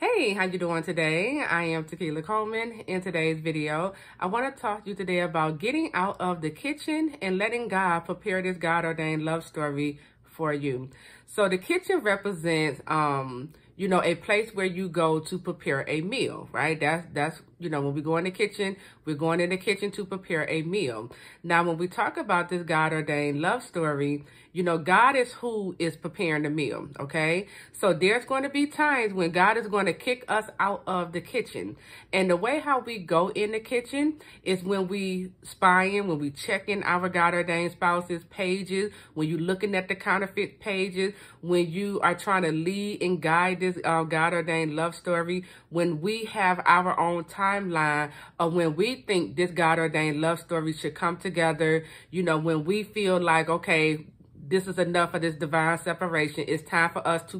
Hey, how you doing today? I am Tequila Coleman. In today's video, I want to talk to you today about getting out of the kitchen and letting God prepare this God-ordained love story for you. So the kitchen represents, a place where you go to prepare a meal, right? That's when we go in the kitchen, we're going in the kitchen to prepare a meal. Now, when we talk about this God-ordained love story, God is who is preparing the meal, okay? So there's going to be times when God is going to kick us out of the kitchen. And the way how we go in the kitchen is when we spying, when we checking our God-ordained spouse's pages, when you're looking at the counterfeit pages, when you are trying to lead and guide this God-ordained love story, when we have our own timeline of when we think this God-ordained love story should come together, when we feel like, okay, this is enough of this divine separation. It's time for us to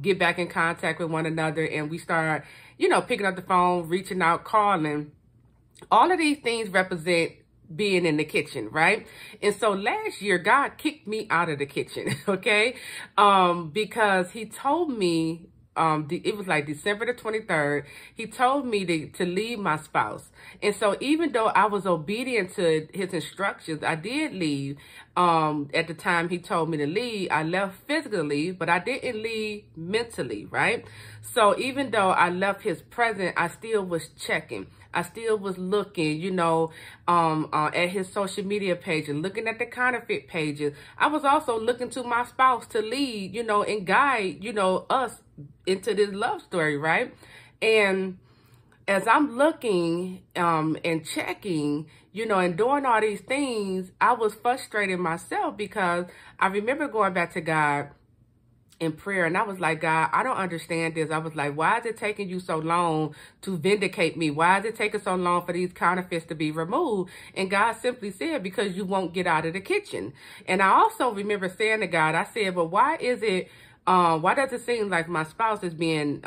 get back in contact with one another. And we start, picking up the phone, reaching out, calling. All of these things represent being in the kitchen, right? And so last year, God kicked me out of the kitchen, okay? Because he told me, it was like December the 23rd, he told me to leave my spouse. And so even though I was obedient to his instructions, I did leave. At the time he told me to leave, I left physically, but I didn't leave mentally, right? So even though I left his presence, I still was checking. I still was looking, at his social media pages, looking at the counterfeit pages. I was also looking to my spouse to lead, and guide, us into this love story, right? And as I'm looking and checking, and doing all these things, I was frustrated myself because I remember going back to God in prayer, and I was like, God, I don't understand this. I was like, why is it taking you so long to vindicate me? Why is it taking so long for these counterfeits to be removed? And God simply said, because you won't get out of the kitchen. And I also remember saying to God, I said, well, why does it seem like my spouse is being,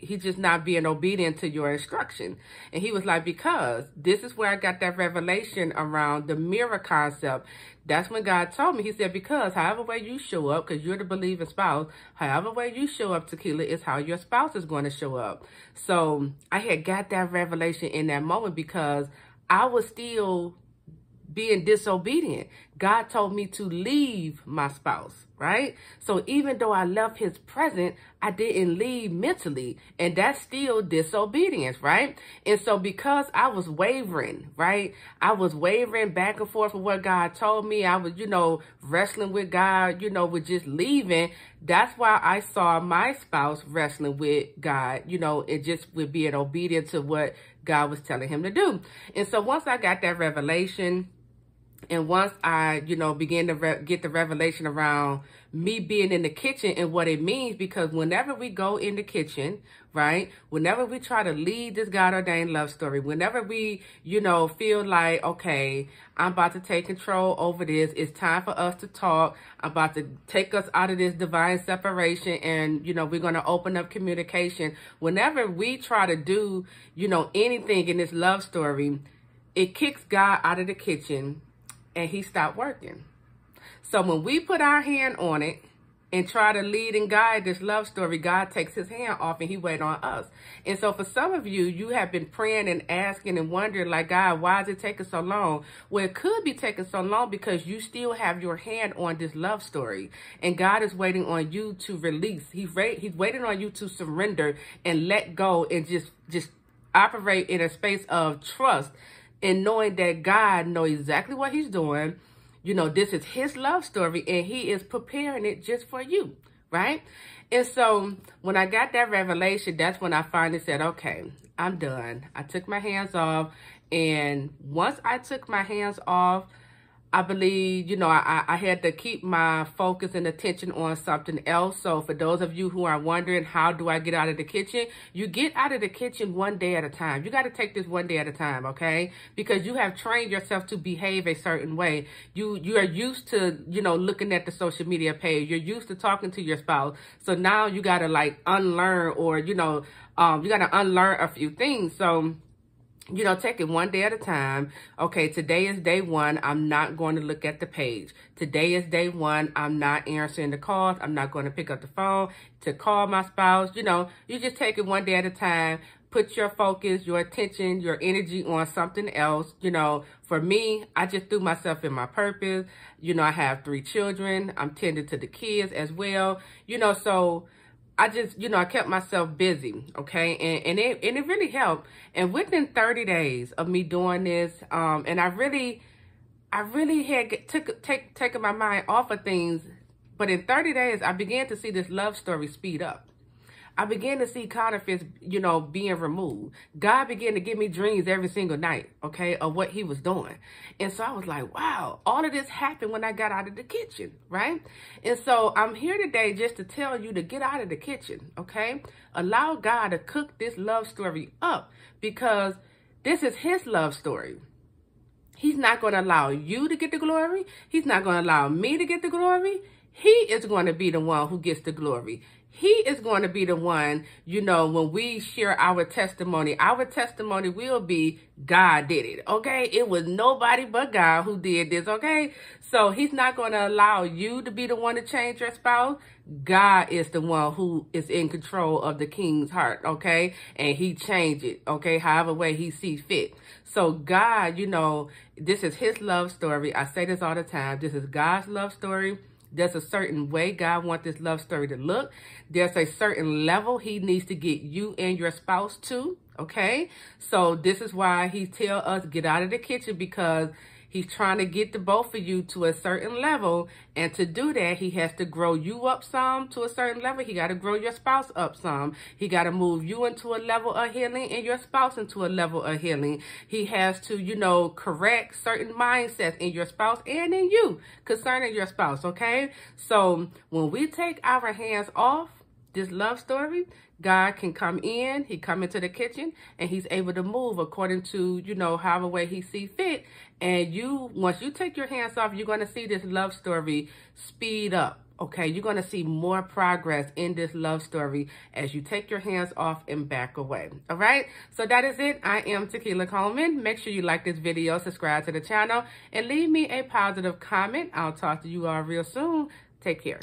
he's just not being obedient to your instruction? And he was like, because this is where I got that revelation around the mirror concept. That's when God told me, he said, because however way you show up, because you're the believing spouse, however way you show up, Tequila, is how your spouse is going to show up. So I had got that revelation in that moment because I was still being disobedient. God told me to leave my spouse, right? So even though I left his presence, I didn't leave mentally, and that's still disobedience, right? And so because I was wavering, right? I was wavering back and forth with what God told me. I was, wrestling with God, with just leaving. That's why I saw my spouse wrestling with God, and just with being obedient to what God was telling him to do. And so once I got that revelation, and once I, began to get the revelation around me being in the kitchen and what it means, because whenever we go in the kitchen, right, whenever we try to lead this God-ordained love story, whenever we, feel like, okay, I'm about to take control over this, it's time for us to talk, I'm about to take us out of this divine separation, and, we're going to open up communication. Whenever we try to do, anything in this love story, it kicks God out of the kitchen, and he stopped working. So when we put our hand on it and try to lead and guide this love story, God takes his hand off and he waits on us. And so for some of you, you have been praying and asking and wondering, like, God, why is it taking so long? Well, it could be taking so long because you still have your hand on this love story. And God is waiting on you to release. He's waiting on you to surrender and let go and just operate in a space of trust, and knowing that God knows exactly what he's doing. This is his love story, and he is preparing it just for you, right? And so when I got that revelation, that's when I finally said, okay, I'm done. I took my hands off. And once I took my hands off, I believe, I had to keep my focus and attention on something else. So for those of you who are wondering, how do I get out of the kitchen? You get out of the kitchen one day at a time. You got to take this one day at a time, okay? Because you have trained yourself to behave a certain way. You are used to, looking at the social media page. You're used to talking to your spouse. So now you got to unlearn, or, you got to unlearn a few things. So You know, take it one day at a time. Okay, today is day one. I'm not going to look at the page. Today is day one. I'm not answering the calls. I'm not going to pick up the phone to call my spouse. You know, you just take it one day at a time. Put your focus, your attention, your energy on something else. You know, for me, I just threw myself in my purpose. You know, I have 3 children. I'm tending to the kids as well. You know, so I just, you know, I kept myself busy, okay? And it really helped. And within 30 days of me doing this, and I really had taken my mind off of things, but in 30 days, I began to see this love story speed up. I began to see counterfeits, you know, being removed. God began to give me dreams every single night, okay, of what he was doing. And so I was like, wow, all of this happened when I got out of the kitchen, right? And so I'm here today just to tell you to get out of the kitchen, okay? Allow God to cook this love story up, because this is his love story. He's not going to allow you to get the glory. He's not going to allow me to get the glory. He is going to be the one who gets the glory. He is going to be the one, you know, when we share our testimony will be God did it, okay? It was nobody but God who did this, okay? So he's not going to allow you to be the one to change your spouse. God is the one who is in control of the king's heart, okay? And he changed it, okay? However way he sees fit. So God, you know, this is his love story. I say this all the time. This is God's love story. There's a certain way God wants this love story to look. There's a certain level he needs to get you and your spouse to, okay? So this is why he tell us get out of the kitchen, because he's trying to get the both of you to a certain level. And to do that, he has to grow you up some to a certain level. He got to grow your spouse up some. He got to move you into a level of healing and your spouse into a level of healing. He has to, you know, correct certain mindsets in your spouse and in you concerning your spouse, okay? So when we take our hands off this love story, God can come in, he come into the kitchen, and he's able to move according to, you know, however way he sees fit. And you, once you take your hands off, you're going to see this love story speed up, okay? You're going to see more progress in this love story as you take your hands off and back away, all right? So that is it. I am Tequila Coleman. Make sure you like this video, subscribe to the channel, and leave me a positive comment. I'll talk to you all real soon. Take care.